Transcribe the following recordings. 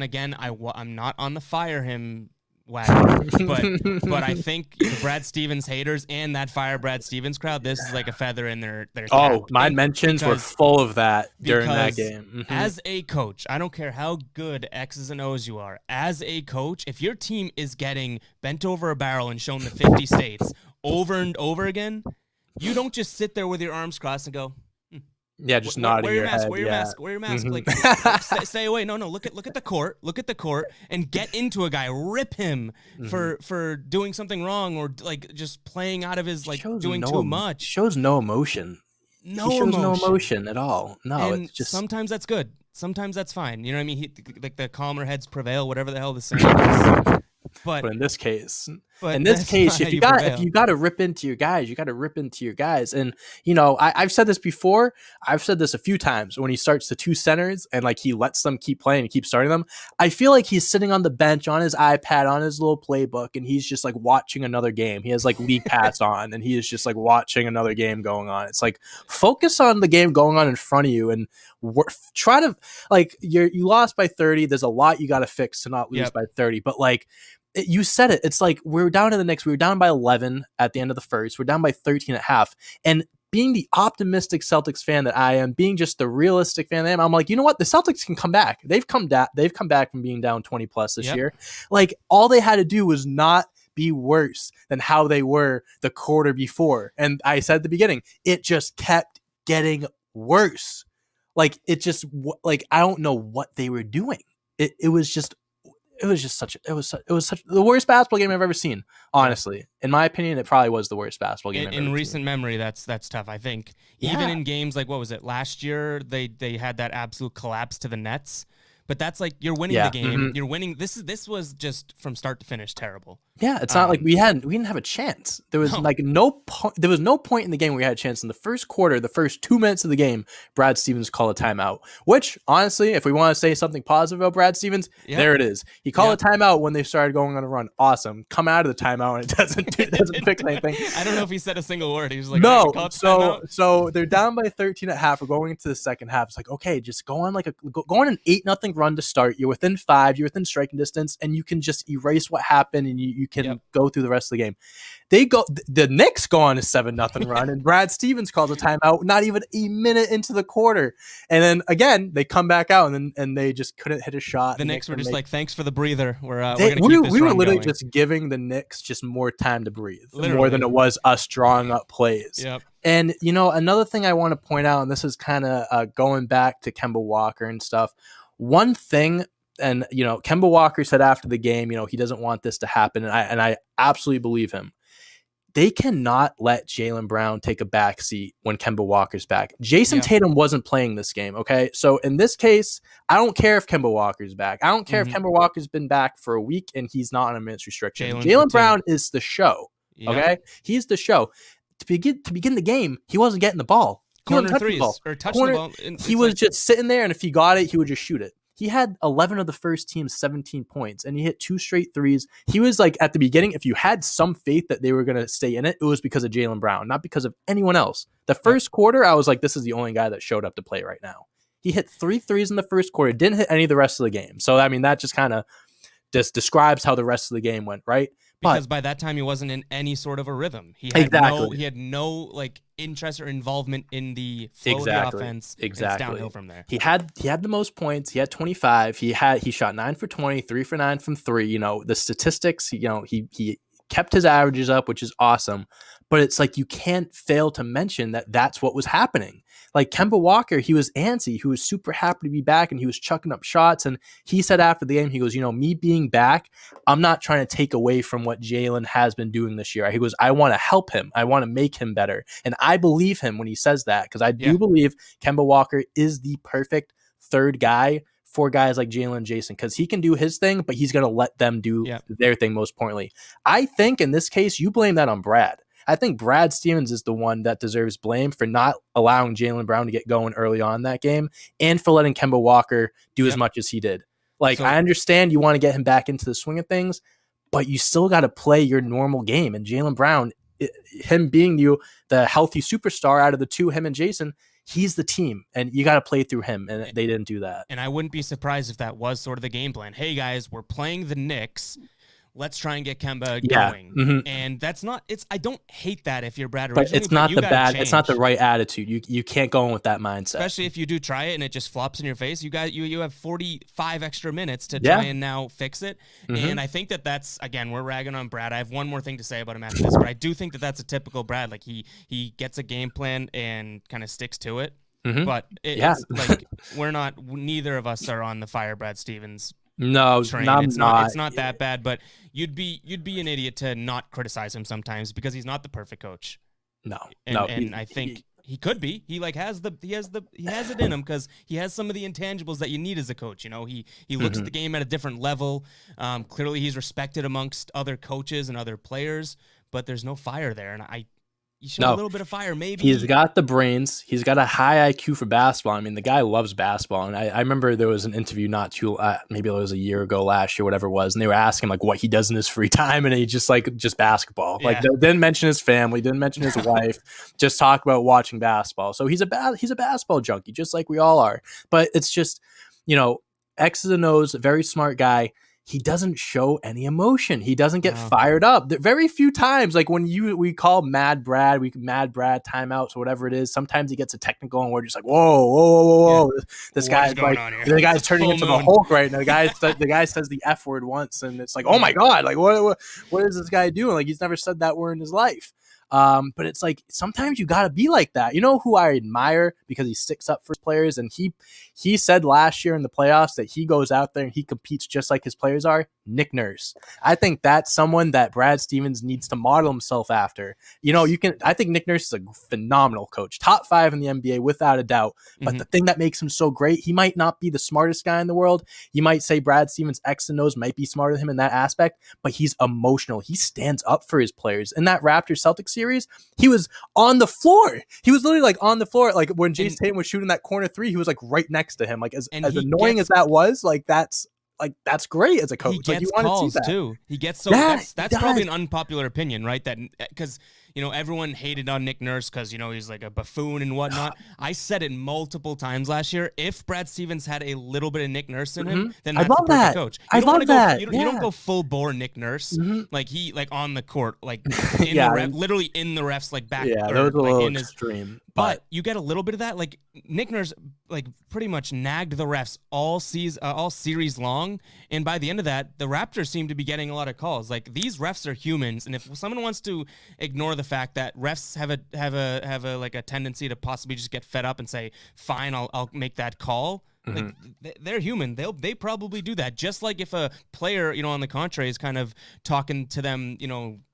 again, I'm not on the fire him wagon, but I think the Brad Stevens haters and that fire Brad Stevens crowd, this is like a feather in their cap. Oh, my mentions were full of that during that game. Mm-hmm. As a coach, I don't care how good X's and O's you are. As a coach, if your team is getting bent over a barrel and shown the 50 states over and over again, you don't just sit there with your arms crossed and go, yeah, just nodding your head. Wear your mask. Wear your mask. Mm-hmm. Like, stay away. No. Look at the court. Look at the court and get into a guy. Rip him for doing something wrong or like just playing out of his doing too much. Shows no emotion. No emotion at all. No, and it's just sometimes that's good. Sometimes that's fine. You know what I mean? Like the calmer heads prevail. Whatever the hell the saying is. But in this case, if you got to rip into your guys, you got to rip into your guys. And I've said this before. I've said this a few times when he starts the two centers and like he lets them keep playing and keep starting them. I feel like he's sitting on the bench on his iPad on his little playbook and he's just like watching another game. He has like league pass on and he is just like watching another game going on. It's like focus on the game going on in front of you and try to like you lost by 30. There's a lot you got to fix to not lose by 30, but like. You said it. It's like we're down to the Knicks. We were down by 11 at the end of the first. We're down by 13 at half. And being the optimistic Celtics fan that I am, being just the realistic fan that I am, I'm like, you know what? The Celtics can come back. They've come back from being down 20 plus this year. Like all they had to do was not be worse than how they were the quarter before. And I said at the beginning, it just kept getting worse. Like it just like I don't know what they were doing. It was such the worst basketball game I've ever seen. Honestly, in my opinion, it probably was the worst basketball game in recent memory. That's tough. I think even in games like what was it last year? They had that absolute collapse to the Nets. But that's like you're winning the game. Mm-hmm. You're winning. This was just from start to finish terrible. Yeah, it's not like we didn't have a chance. There was there was no point in the game where we had a chance. In the first quarter, the first 2 minutes of the game, Brad Stevens called a timeout. Which honestly, if we want to say something positive about Brad Stevens, there it is. He called a timeout when they started going on a run. Awesome. Come out of the timeout and it doesn't fix anything. I don't know if he said a single word. He was like, no. So they're down by 13 at half. We're going into the second half. It's like, okay, just go on an 8-0 run to start. You're within 5. You're within striking distance, and you can just erase what happened, and you can go through the rest of the game. The Knicks go on a 7-0 run, and Brad Stevens calls a timeout not even a minute into the quarter, and then again they come back out, and they just couldn't hit a shot. The Knicks were just like, thanks for the breather. We were literally going. just giving the Knicks just more time to breathe, more than it was us drawing up plays. Yep. And another thing I want to point out, and this is kind of going back to Kemba Walker and stuff. One thing, and Kemba Walker said after the game, he doesn't want this to happen, and I absolutely believe him. They cannot let Jaylen Brown take a back seat when Kemba Walker's back. Jason Tatum wasn't playing this game, okay? So in this case, I don't care if Kemba Walker's back. I don't care if Kemba Walker's been back for a week and he's not on a minutes restriction. Jaylen Brown is the show, okay? He's the show. To begin the game, he wasn't getting the ball. Corner threes or touching the ball. He was just sitting there, and if he got it, he would just shoot it. He had 11 of the first team's 17 points, and he hit 2 straight threes. He was like, at the beginning, if you had some faith that they were going to stay in it, it was because of Jaylen Brown, not because of anyone else. The first quarter, I was like, this is the only guy that showed up to play right now. He hit 3 threes in the first quarter, didn't hit any of the rest of the game. So, I mean, that just kind of just describes how the rest of the game went, right? Because by that time he wasn't in any sort of a rhythm. He had no like interest or involvement in the flow of the offense. Exactly. It's downhill from there. He had the most points. He had 25. He shot 9 for 20, 3 for 9 from 3. The statistics, he kept his averages up, which is awesome. But it's like you can't fail to mention that that's what was happening. Like Kemba Walker, he was antsy. He was super happy to be back, and he was chucking up shots. And he said after the game, he goes, me being back, I'm not trying to take away from what Jaylen has been doing this year. He goes, I want to help him. I want to make him better. And I believe him when he says that, because I do believe Kemba Walker is the perfect third guy for guys like Jaylen and Jason, because he can do his thing, but he's going to let them do their thing most importantly. I think in this case, you blame that on Brad. I think Brad Stevens is the one that deserves blame for not allowing Jaylen Brown to get going early on in that game, and for letting Kemba Walker do as much as he did. Like, I understand you want to get him back into the swing of things, but you still got to play your normal game. And Jaylen Brown, him being the healthy superstar out of the two, him and Jason, he's the team, and you got to play through him, and they didn't do that. And I wouldn't be surprised if that was sort of the game plan. Hey guys, we're playing the Knicks. Let's try and get Kemba going. Mm-hmm. And that's not, I don't hate that if you're Brad originally, but it's not it's not the right attitude. You can't go in with that mindset. Especially if you do try it and it just flops in your face. You have 45 extra minutes to try and now fix it. And I think that's, again, we're ragging on Brad. I have one more thing to say about him after this, but I do think that's a typical Brad. Like he gets a game plan and kind of sticks to it. But it's like neither of us are on the fire Brad Stevens No, train. not. It's not that bad, but you'd be an idiot to not criticize him sometimes because he's not the perfect coach. No, and I think he could be. He has it in him because he has some of the intangibles that you need as a coach. You know, he looks at the game at a different level. Clearly, he's respected amongst other coaches and other players, but there's no fire there, and you show a little bit of fire, maybe. He's got the brains. He's got a high IQ for basketball. I mean, the guy loves basketball. And I remember there was an interview maybe it was a year ago, last year, whatever it was, and they were asking him like what he does in his free time, and he just basketball. Like didn't mention his family, didn't mention his wife, just talk about watching basketball. So he's a basketball junkie, just like we all are. But it's just, X's and O's, very smart guy. He doesn't show any emotion. He doesn't get fired up. Very few times, like when we call Mad Brad timeouts or whatever it is. Sometimes he gets a technical, and we're just like, whoa. This guy's like, the guy's turning into the Hulk right now. The guy says the F word once, and it's like, oh my god, like what is this guy doing? Like he's never said that word in his life. But it's like sometimes you got to be like that. You know who I admire because he sticks up for his players, and he said last year in the playoffs that he goes out there and he competes just like his players are. Nick Nurse. I think that's someone that Brad Stevens needs to model himself after. I think Nick Nurse is a phenomenal coach, top 5 in the NBA without a doubt. But the thing that makes him so great, he might not be the smartest guy in the world. You might say Brad Stevens' X and O's might be smarter than him in that aspect, but he's emotional. He stands up for his players. In that Raptors Celtics series, he was on the floor. He was literally like on the floor. Like when Jason Tatum was shooting that corner 3, he was like right next to him. Like as annoying as that was, that's great as a coach. He gets calls too. He gets that's probably an unpopular opinion, right? That because everyone hated on Nick Nurse because he's like a buffoon and whatnot. I said it multiple times last year. If Brad Stevens had a little bit of Nick Nurse in him, then that's the perfect coach. You don't go full bore Nick Nurse like he on the court literally in the refs back. Yeah, those are a little extreme. But you get a little bit of that. Like Nick Nurse, pretty much nagged the refs all series long, and by the end of that, the Raptors seem to be getting a lot of calls. Like these refs are humans, and if someone wants to ignore the fact that refs have a tendency to possibly just get fed up and say, "Fine, I'll make that call." Like they're human. They probably do that. Just like if a player, on the contrary, is kind of talking to them,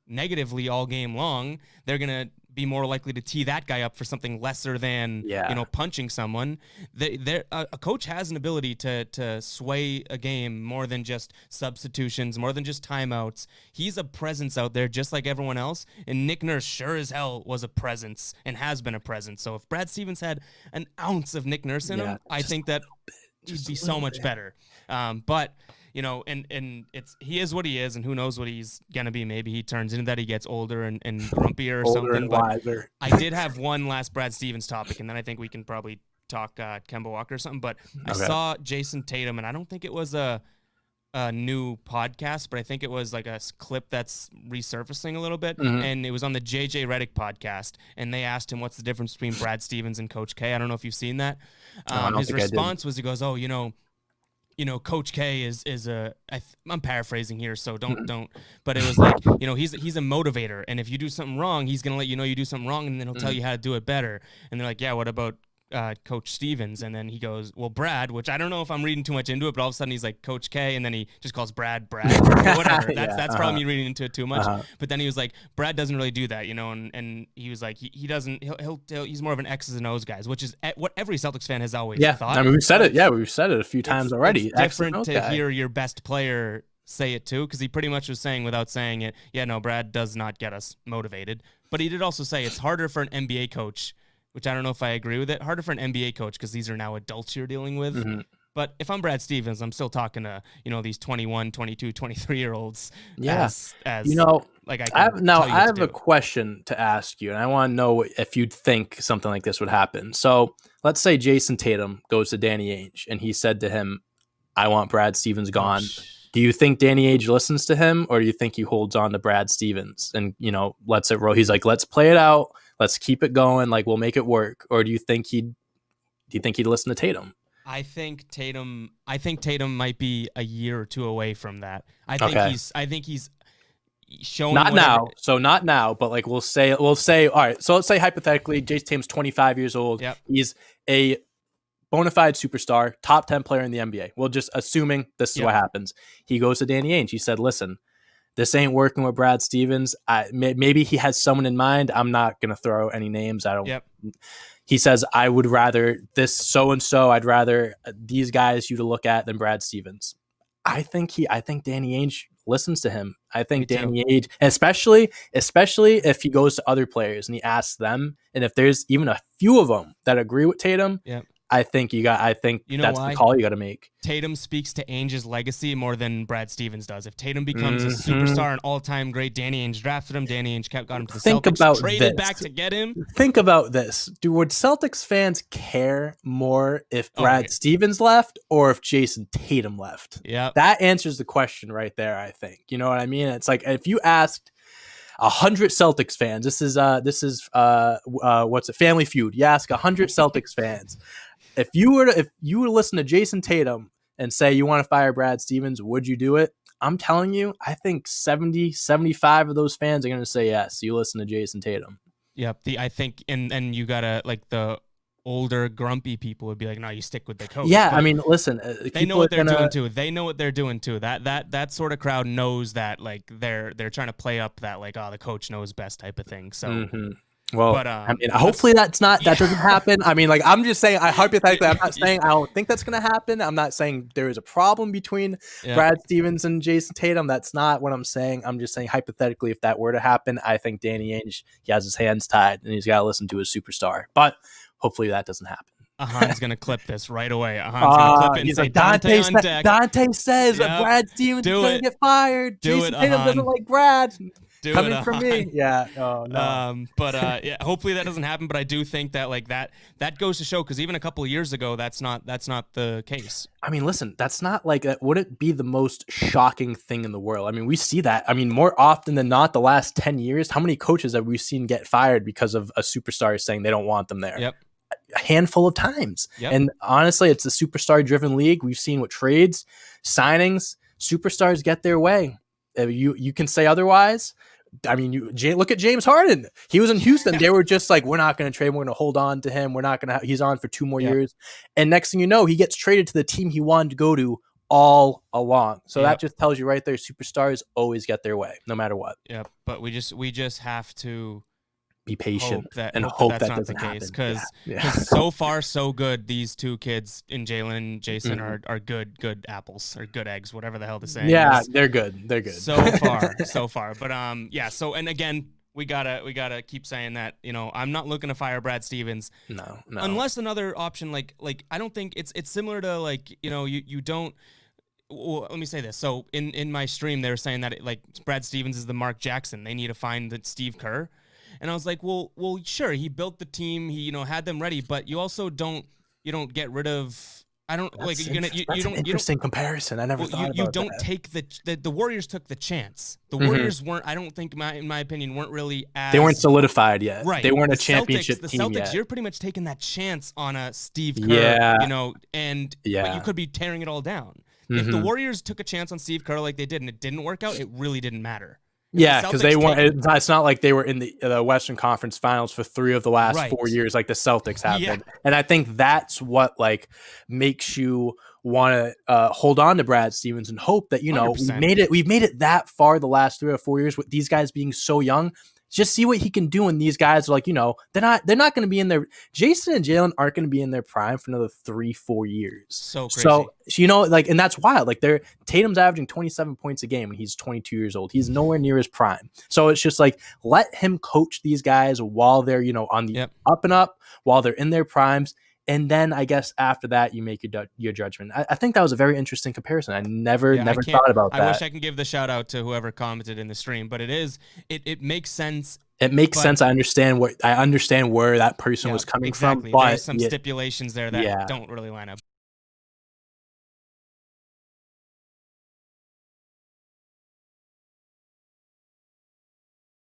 negatively all game long, they're gonna be more likely to tee that guy up for something lesser than punching someone. A coach has an ability to sway a game more than just substitutions, more than just timeouts. He's a presence out there just like everyone else, and Nick Nurse sure as hell was a presence and has been a presence. So if Brad Stevens had an ounce of Nick Nurse in him, I think that he'd be so much better. But and he is what he is, and who knows what he's gonna be. Maybe he turns into that. He gets older and grumpier or something. But I did have one last Brad Stevens topic, and then I think we can probably talk Kemba Walker or something. But I saw Jason Tatum, and I don't think it was a new podcast, but I think it was like a clip that's resurfacing a little bit, and it was on the JJ Redick podcast, and they asked him what's the difference between Brad Stevens and Coach K. I don't know if you've seen that. His response was, he goes, "Oh, Coach K is I'm paraphrasing here, so don't. But it was like, he's a motivator, and if you do something wrong, he's gonna let you know you do something wrong, and then he'll tell you how to do it better." And they're like, "Yeah, what about Coach Stevens?" And then he goes, "Well, Brad," which I don't know if I'm reading too much into it, but all of a sudden he's like Coach K, and then he just calls Brad, or whatever. That's probably me reading into it too much. But then he was like, Brad doesn't really do that, and he was like, he doesn't. He's more of an X's and O's guys, which is what every Celtics fan has always thought. I mean, we've said it. Yeah, we've said it a few times already. It's different to hear your best player say it too, because he pretty much was saying without saying it, Brad does not get us motivated. But he did also say it's harder for an NBA coach, which I don't know if I agree with it. Harder for an NBA coach because these are now adults you're dealing with. But if I'm Brad Stevens, I'm still talking to, these 21, 22, 23-year-olds Yeah. as like I I can tell you I what have to a do. question to ask you, and I want to know if you'd think something like this would happen. So let's say Jason Tatum goes to Danny Ainge and he said to him, I want Brad Stevens Oh, gone. Do you think Danny Ainge listens to him, or do you think he holds on to Brad Stevens and, lets it roll? He's like, let's play it out. Let's keep it going. Like, we'll make it work. Or do you think he'd listen to Tatum? I think Tatum might be a year or two away from that. I think Okay. he's showing Not whatever. now. So not now, but like we'll say, all right. So let's say hypothetically, Jason Tatum's 25 years old. Yep. He's a bona fide superstar, top 10 player in the NBA. Well, just assuming this is what happens. He goes to Danny Ainge. He said, listen, this ain't working with Brad Stevens. Maybe he has someone in mind. I'm not going to throw any names. I don't. Yep. He says, I would rather this so-and-so. I'd rather these guys you to look at than Brad Stevens. I think Danny Ainge listens to him. I think Danny Ainge, especially if he goes to other players and he asks them, and if there's even a few of them that agree with Tatum, I think that's the call you got to make. Tatum speaks to Ainge's legacy more than Brad Stevens does. If Tatum becomes a superstar, an all-time great, Danny Ainge drafted him. Danny Ainge got him to the Celtics, traded back to get him. Think about this. Would Celtics fans care more if Brad Stevens left or if Jason Tatum left? Yeah, that answers the question right there, I think. You know what I mean? It's like if you asked 100 Celtics fans, this is what's it? Family Feud. You ask 100 Celtics fans. If you were to listen to Jason Tatum and say you want to fire Brad Stevens, would you do it? I'm telling you, I think 70, 75 of those fans are going to say yes. You listen to Jason Tatum. Yep. I think, and you gotta, like, the older grumpy people would be like, no, you stick with the coach. Yeah, I mean, listen, they know what they're doing too. They know what they're doing too. That sort of crowd knows that, like, they're trying to play up that, like, the coach knows best type of thing. So. Well, but, I mean, hopefully that doesn't happen. I mean, like, I'm just saying, hypothetically, I'm not saying I don't think that's going to happen. I'm not saying there is a problem between Brad Stevens and Jason Tatum. That's not what I'm saying. I'm just saying, hypothetically, if that were to happen, I think Danny Ainge, he has his hands tied and he's got to listen to his superstar. But hopefully that doesn't happen. Ahan's going to clip this right away. Ahan's going to clip it and he's say, like, Dante says Brad Stevens is going to get fired. Jason Tatum doesn't like Brad. Coming from me. Yeah. Oh, no. Hopefully that doesn't happen. But I do think that, like, that goes to show, because even a couple of years ago, that's not the case. I mean, listen, that's not like, would it be the most shocking thing in the world? I mean, we see that. I mean, more often than not, the last 10 years, how many coaches have we seen get fired because of a superstar saying they don't want them there? Yep. A handful of times. And honestly, it's a superstar driven league. We've seen with trades, signings, superstars get their way. You can say otherwise. I mean, look at James Harden. He was in Houston. They were just like, we're not going to trade him. We're going to hold on to him. We're not going to. He's on for 2 more years. And next thing you know, he gets traded to the team he wanted to go to all along. So that just tells you right there, superstars always get their way, no matter what. Yeah, but we just have to be patient hope that that's not the case, because so far so good. These two kids in Jalen and Jason are good apples or good eggs, whatever the hell to say. Yeah, they're good. So far. But so, and again, we gotta keep saying that, I'm not looking to fire Brad Stevens. No. Unless another option, like I don't think it's similar to, like, you don't. Well, let me say this. So in my stream, they were saying that Brad Stevens is the Mark Jackson. They need to find the Steve Kerr. And I was like, well, sure. He built the team. He, had them ready, but you also don't get rid of. I don't that's like. You don't. Interesting comparison. I never thought about that. You don't take the Warriors took the chance. The Warriors weren't. I don't think, in my opinion, weren't really as. They weren't solidified yet. Right. They weren't a championship team yet. The Celtics, you're pretty much taking that chance on a Steve Kerr. Yeah. But you could be tearing it all down. If the Warriors took a chance on Steve Kerr like they did and it didn't work out, it really didn't matter. Yeah, because they weren't. It's not like they were in the Western Conference Finals for 3 of the last 4 years, like the Celtics have been. And I think that's what makes you want to hold on to Brad Stevens and hope that 100%. We've made it that far the last 3 or 4 years with these guys being so young. Just see what he can do when these guys are they're not going to be in their. Jason and Jalen aren't going to be in their prime for another 3-4 years. So crazy. So and that's wild. Tatum's averaging 27 points a game when he's 22 years old. He's nowhere near his prime. So it's just let him coach these guys while they're on the up and up, while they're in their primes. and then I guess after that you make your judgment. I think that was a very interesting comparison. I never thought about that. I wish I can give the shout out to whoever commented in the stream, but it makes sense. It makes sense. I understand where that person was coming from. But there's some stipulations there that don't really line up.